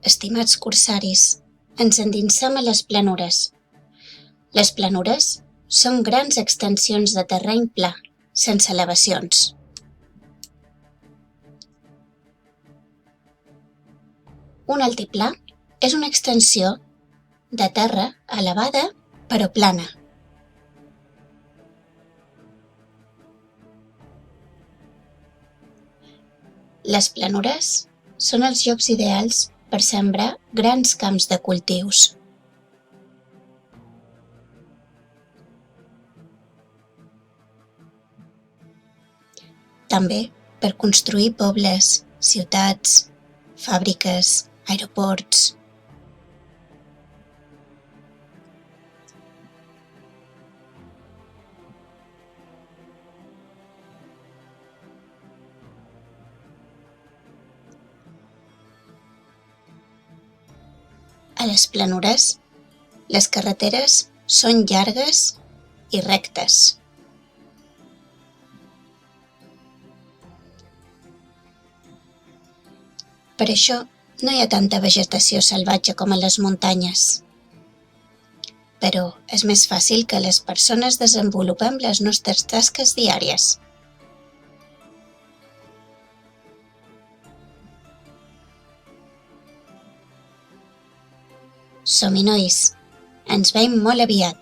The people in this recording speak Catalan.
Estimats corsaris, ens endinsem a les planures. Les planures són grans extensions de terreny pla, sense elevacions. Un altiplà és una extensió de terra elevada però plana. Les planures són els llocs ideals per sembrar grans camps de cultius. També per construir pobles, ciutats, fàbriques, aeroports. A les planures, les carreteres són llargues i rectes. Per això no hi ha tanta vegetació salvatge com a les muntanyes. Però és més fàcil que les persones desenvolupem les nostres tasques diàries. Som-hi, nois. Ens veiem molt aviat.